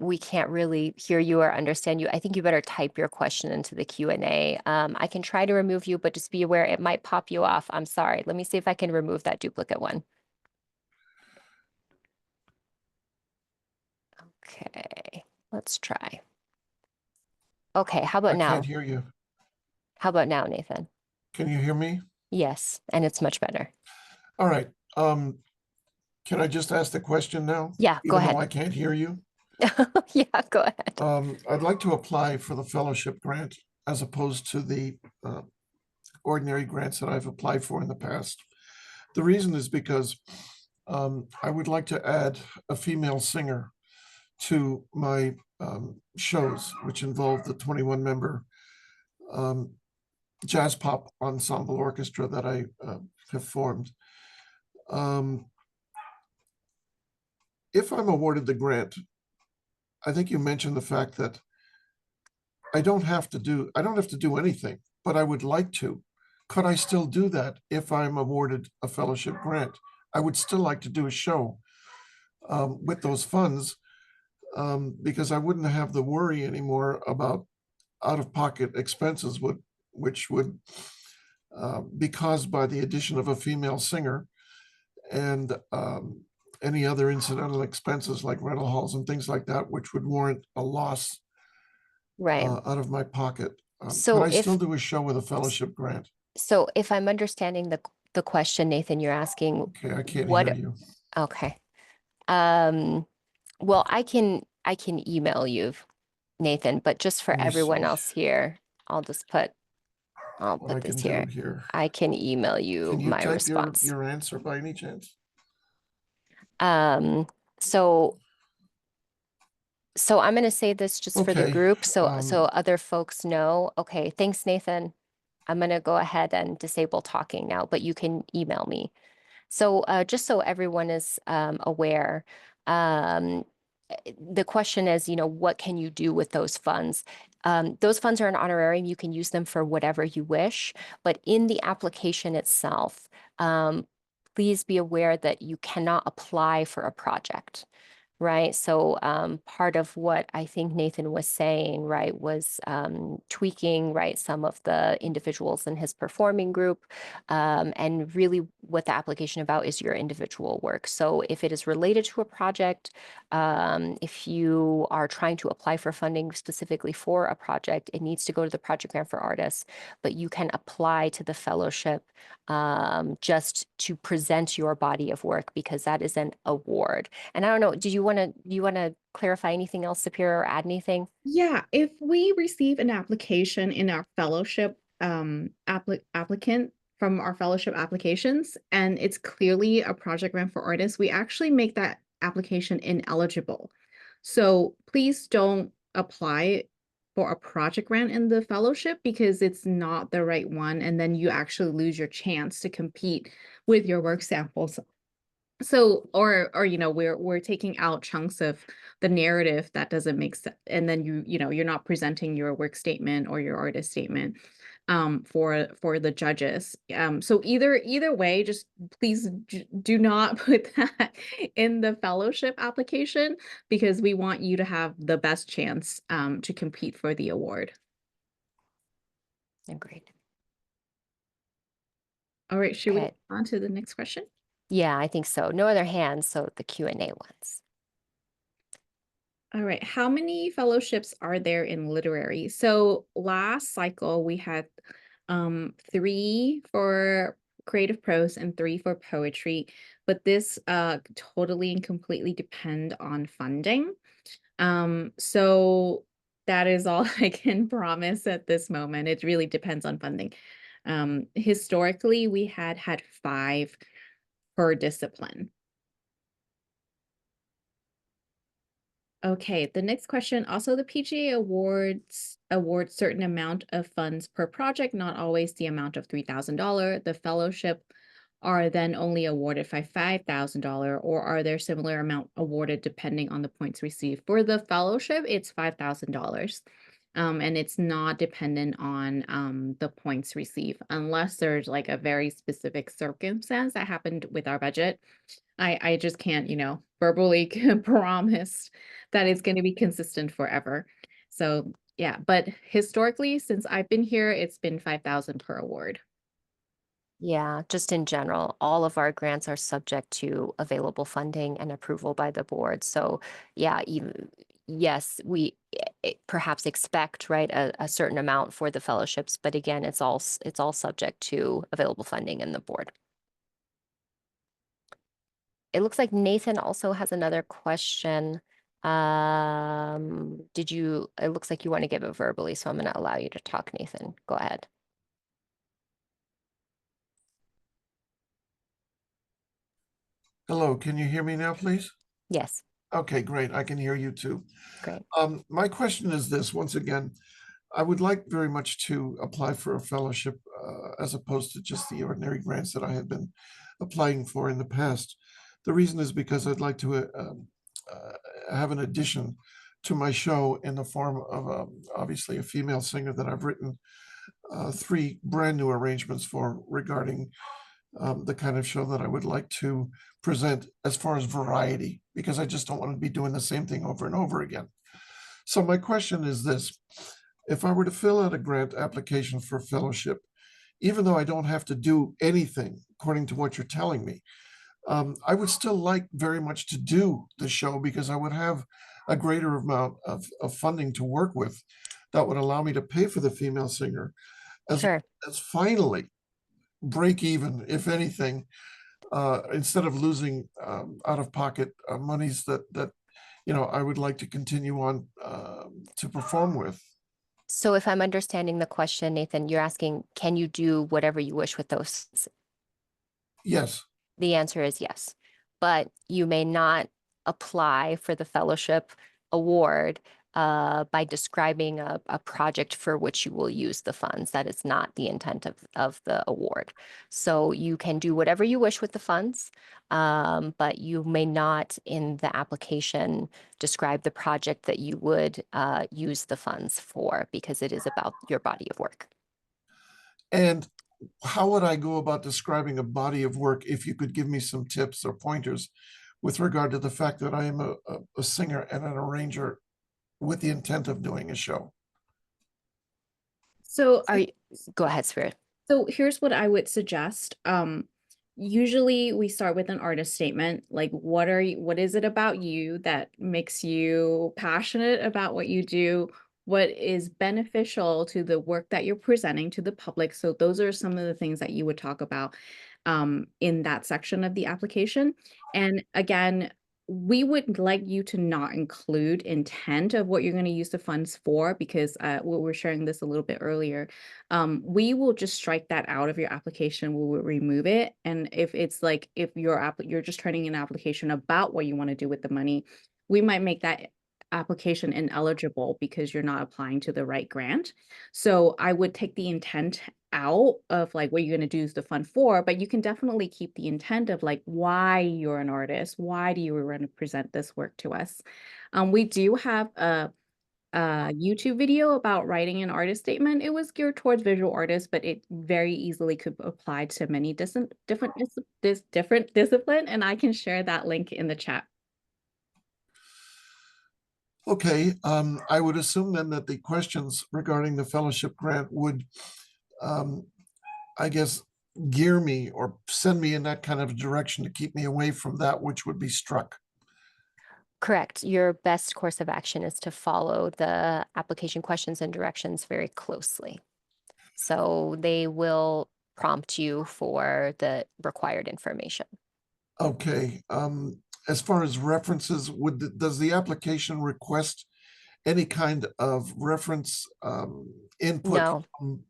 we can't really hear you or understand you. I think you better type your question into the Q&A. I can try to remove you, but just be aware it might pop you off. I'm sorry. Let me see if I can remove that duplicate one. Okay, let's try. Okay, how I about now? can't hear you. How about now, Nathan? Can you hear me? Yes, and it's much better. All right. Can I just ask the question now? Yeah, go Even though I ahead. can't hear you? Yeah, go ahead. I'd like to apply for the fellowship grant as opposed to the ordinary grants that I've applied for in the past. The reason is because I would like to add a female singer to my shows, which involve the 21-member jazz pop ensemble orchestra that I have formed. If I'm awarded the grant, I think you mentioned the fact that I don't have to do anything, but I would like to. Could I still do that if I'm awarded a fellowship grant? I would still like to do a show with those funds because I wouldn't have the worry anymore about out-of-pocket expenses, which would be caused by the addition of a female singer and any other incidental expenses like rental halls and things like that, which would warrant a loss Right. out of my pocket. Could So I still if do a show with a fellowship grant? so if I'm understanding the question, Nathan, you're asking Okay, I can't what hear you. okay. Well, I can email you, Nathan, but just for Let me everyone see else here, I'll what I this can here. do here. I can email you Can you my type response. your answer by any chance? So I'm going to say this just for the Okay, group so other folks know. Okay, thanks, Nathan. I'm going to go ahead and disable talking now, but you can email me. So just so everyone is aware, the question is, what can you do with those funds? Those funds are an honorarium. You can use them for whatever you wish, but in the application itself, please be aware that you cannot apply for a project. Right. So part of what I think Nathan was saying, right, was tweaking, right, some of the individuals in his performing group. And really what the application about is your individual work. So if it is related to a project, if you are trying to apply for funding specifically for a project, it needs to go to the Project Grant for Artists, but you can apply to the fellowship just to present your body of work because that is an award. And I don't know, do you want to clarify anything else, Superior, or add anything? Yeah, if we receive an application in our fellowship applicant from our fellowship applications, and it's clearly a project grant for artists, we actually make that application ineligible. So please don't apply for a project grant in the fellowship because it's not the right one, and then you actually lose your chance to compete with your work samples. So, or we're taking out chunks of the narrative that doesn't make sense, and then you're not presenting your work statement or your artist statement for the judges. So either way, just please do not put that in the fellowship application because we want you to have the best chance to compete for the award. Agreed. All right, should we Okay. move on to the next question? Yeah, I think so. No other hands, so the Q&A ones. All right. How many fellowships are there in literary? So last cycle we had 3 for creative prose and 3 for poetry, but this totally and completely depend on funding. So that is all I can promise at this moment. It really depends on funding. Historically we had 5 per discipline. Okay, the next question. Also, the PGA award certain amount of funds per project, not always the amount of $3,000. The fellowship are then only awarded $5,000, or are there similar amount awarded depending on the points received? For the fellowship, it's $5,000. And it's not dependent on the points received unless there's like a very specific circumstance that happened with our budget. I just can't, verbally promise that it's going to be consistent forever. So yeah, but historically, since I've been here, it's been 5,000 per award. Yeah, just in general, all of our grants are subject to available funding and approval by the board. So yeah, even, yes, we perhaps expect, right, a certain amount for the fellowships, but again, it's all subject to available funding and the board. It looks like Nathan also has another question. It looks like you want to give it verbally, so I'm going to allow you to talk, Nathan. Go ahead. Hello, can you hear me now, please? Yes, Okay, great. I can hear you too. great. My question is this, once again, I would like very much to apply for a fellowship as opposed to just the ordinary grants that I have been applying for in the past. The reason is because I'd like to have an addition to my show in the form of obviously a female singer that I've written 3 brand new arrangements for regarding the kind of show that I would like to present as far as variety, because I just don't want to be doing the same thing over and over again. So my question is this: if I were to fill out a grant application for fellowship, even though I don't have to do anything according to what you're telling me, I would still like very much to do the show because I would have a greater amount of funding to work with that would allow me to pay for the female singer as, Sure. as finally break even, if anything, instead of losing out of pocket monies that I would like to continue on to perform with. So if I'm understanding the question, Nathan, you're asking, can you do whatever you wish with those? Yes. The answer is yes, but you may not apply for the fellowship award by describing a project for which you will use the funds. That is not the intent of the award. So you can do whatever you wish with the funds, but you may not in the application describe the project that you would use the funds for, because it is about your body of work. And how would I go about describing a body of work if you could give me some tips or pointers with regard to the fact that I am a singer and an arranger with the intent of doing a show? So Go ahead, Spirit. So here's what I would suggest. Usually we start with an artist statement, like what is it about you that makes you passionate about what you do? What is beneficial to the work that you're presenting to the public? So those are some of the things that you would talk about in that section of the application. And again, we would like you to not include intent of what you're going to use the funds for, because we were sharing this a little bit earlier. We will just strike that out of your application. We will remove it. And if it's like, if you're just turning an application about what you want to do with the money, we might make that application ineligible because you're not applying to the right grant. So I would take the intent out of like what you're going to use the fund for, but you can definitely keep the intent of like why you're an artist. Why do you want to present this work to us? We do have a YouTube video about writing an artist statement. It was geared towards visual artists, but it very easily could apply to many different discipline, and I can share that link in the chat. Okay, I would assume then that the questions regarding the fellowship grant would, I guess, gear me or send me in that kind of direction to keep me away from that which would be struck. Correct. Your best course of action is to follow the application questions and directions very closely. So they will prompt you for the required information. Okay, as far as references, does the application request any kind of reference input No. from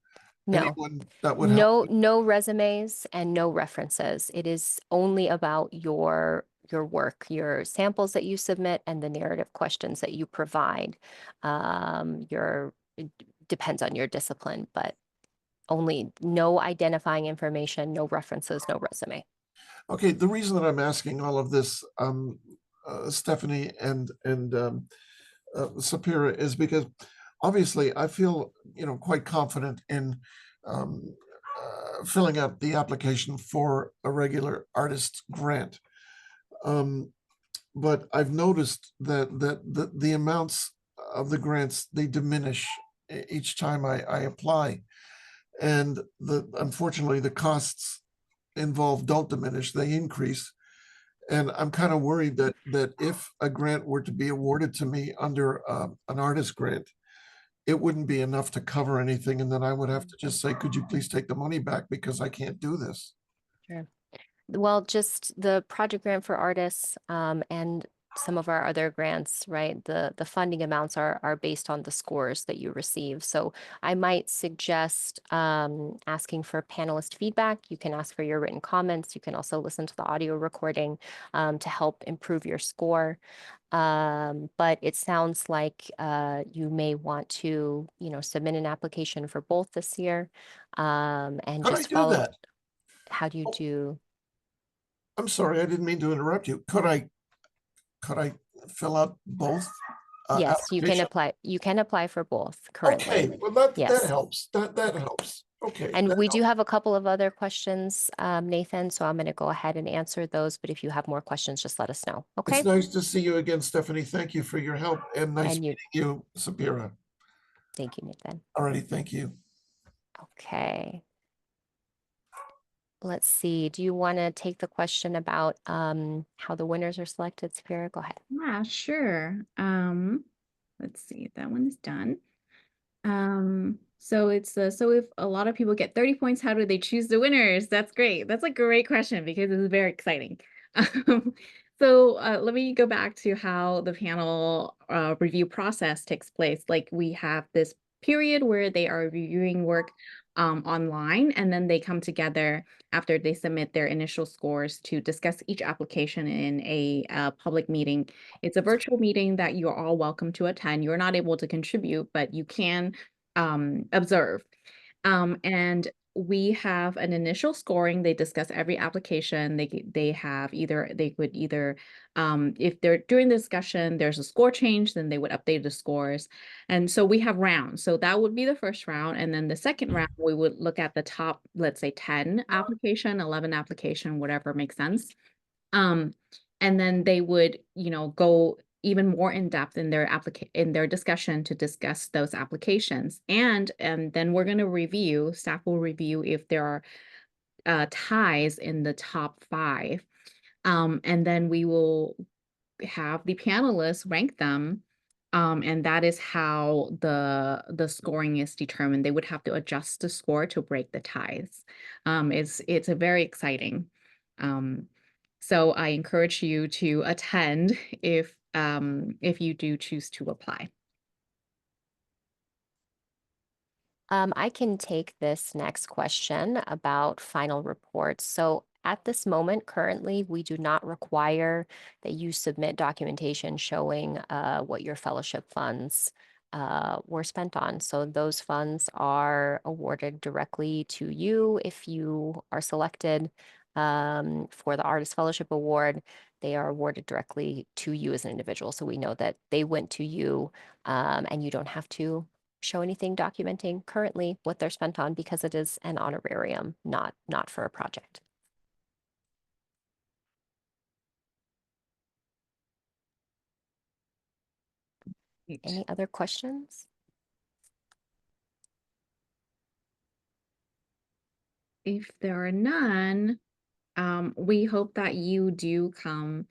No. anyone that would help? No resumes and no references. It is only about your work, your samples that you submit, and the narrative questions that you provide. It depends on your discipline, but only no identifying information, no references, no resume. Okay, the reason that I'm asking all of this, Stephanie and Sapira, is because obviously I feel quite confident in filling out the application for a regular artist grant. But I've noticed that the amounts of the grants, they diminish each time I apply. And unfortunately, the costs involved don't diminish, they increase. And I'm kind of worried that if a grant were to be awarded to me under an artist grant, it wouldn't be enough to cover anything. And then I would have to just say, could you please take the money back because I can't do this. Sure. Well, just the project grant for artists and some of our other grants, right? The funding amounts are based on the scores that you receive. So I might suggest asking for panelist feedback. You can ask for your written comments. You can also listen to the audio recording to help improve your score. But it sounds like you may want to, submit an application for both this year and Could I just do follow. that? How do you Oh. do? I'm sorry, I didn't mean to interrupt you. Could I fill out both Yes, you can applications? apply for both currently. Okay, well, that Yes. helps. That helps. Okay. And that we do helps. have a couple of other questions, Nathan, so I'm going to go ahead and answer those. But if you have more questions, just let us know. Okay. It's nice to see you again, Stephanie. Thank you for your help, and nice And you, meeting you, Sapira. thank you, Nathan. Alrighty, thank you. Okay. Let's see. Do you want to take the question about how the winners are selected? Sapira, go ahead. Yeah, sure. Let's see, that one is done. So it's so if a lot of people get 30 points, how do they choose the winners? That's great. That's a great question because it's very exciting. So let me go back to how the panel review process takes place. Like we have this period where they are reviewing work online, and then they come together after they submit their initial scores to discuss each application in a public meeting. It's a virtual meeting that you're all welcome to attend. You're not able to contribute, but you can observe. And we have an initial scoring. They discuss every application. They have either they could either if they're during the discussion, there's a score change, then they would update the scores. And so we have rounds. So that would be the first round. And then the second round, we would look at the top, let's say 10 application, 11 application, whatever makes sense. And then they would, go even more in depth in their discussion to discuss those applications. And then we're going to review, staff will review if there are ties in the top 5. And then we will have the panelists rank them. And that is how the scoring is determined. They would have to adjust the score to break the ties. It's a very exciting. So I encourage you to attend if you do choose to apply. I can take this next question about final reports. So at this moment, currently, we do not require that you submit documentation showing what your fellowship funds were spent on. So those funds are awarded directly to you if you are selected for the Artist Fellowship Award. They are awarded directly to you as an individual. So we know that they went to you and you don't have to show anything documenting currently what they're spent on because it is an honorarium, not for a project. Any other questions? If there are none, we hope that you do come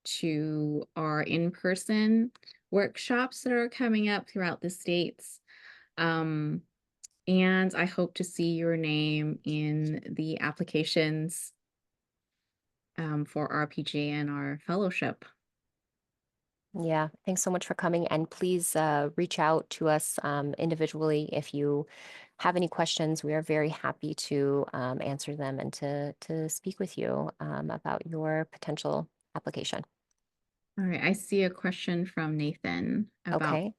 to our in-person workshops that are coming up throughout the states. And I hope to see your name in the applications for RPG and our fellowship. Yeah, thanks so much for coming. And please reach out to us individually if you have any questions. We are very happy to answer them and to speak with you about your potential application. All right, I see a question from Nathan about. Okay.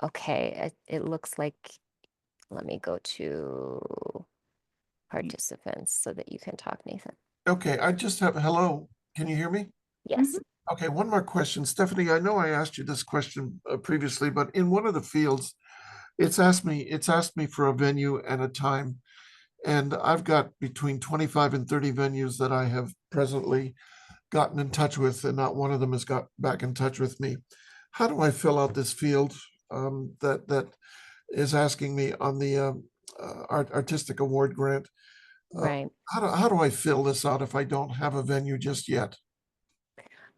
Okay, it looks like, let me go to participants so that you can talk, Nathan. Okay, I just have, hello, can you hear me? Yes. Okay, one more question. Stephanie, I know I asked you this question previously, but in one of the fields, it's asked me for a venue and a time. And I've got between 25 and 30 venues that I have presently gotten in touch with, and not one of them has got back in touch with me. How do I fill out this field that is asking me on the artistic award grant. Right. How do I fill this out if I don't have a venue just yet?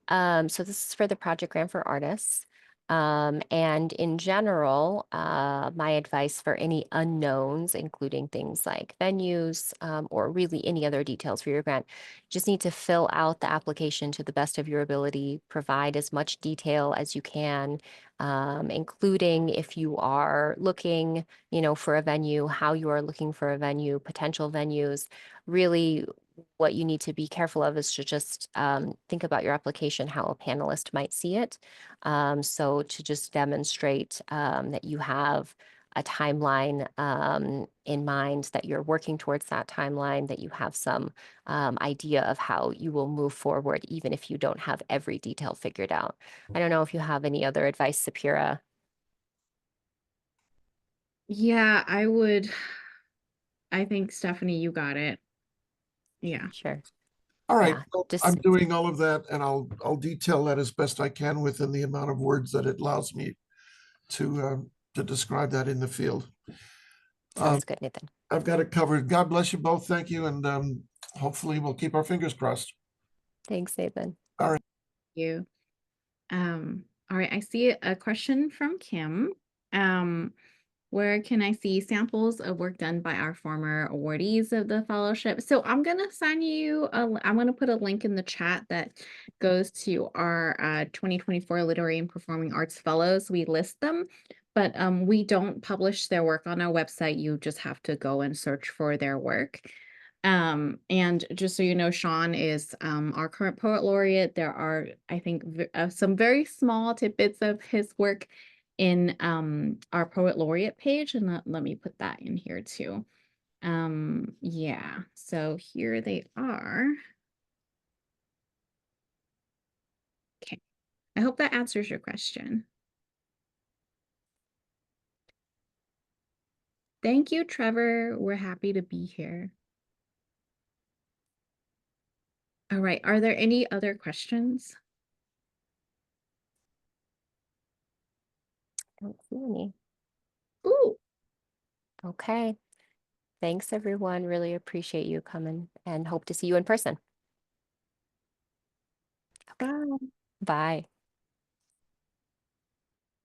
So this is for the project grant for artists. And in general, my advice for any unknowns, including things like venues, or really any other details for your grant, just need to fill out the application to the best of your ability, provide as much detail as you can, including if you are looking, for a venue, how you are looking for a venue, potential venues. Really, what you need to be careful of is to just think about your application, how a panelist might see it. So to just demonstrate that you have a timeline in mind, that you're working towards that timeline, that you have some idea of how you will move forward, even if you don't have every detail figured out. I don't know if you have any other advice, Sapira. Yeah, I think Stephanie, you got it. Yeah. Sure. All right, Yeah, well, just I'm doing all of that, and I'll detail that as best I can within the amount of words that it allows me to describe that in the field. sounds good, Nathan. I've got it covered. God bless you both. Thank you, and hopefully we'll keep our fingers crossed. Thanks, Nathan. You. All right, I see a question from Kim. Where can I see samples of work done by our former awardees of the fellowship? So I'm gonna send you I'm gonna put a link in the chat that goes to our 2024 Literary and Performing Arts Fellows. We list them, but we don't publish their work on our website. You just have to go and search for their work. And just so you know, Sean is our current poet laureate. There are, I think, some very small tidbits of his work in our poet laureate page, and let me put that in here too. Yeah, so here they are. Okay, I hope that answers your question. Thank you, Trevor. We're happy to be here. All right, are there any other questions? I don't see any. Ooh, Okay. Thanks, everyone. Really appreciate you coming and hope to see you in person. bye. Bye.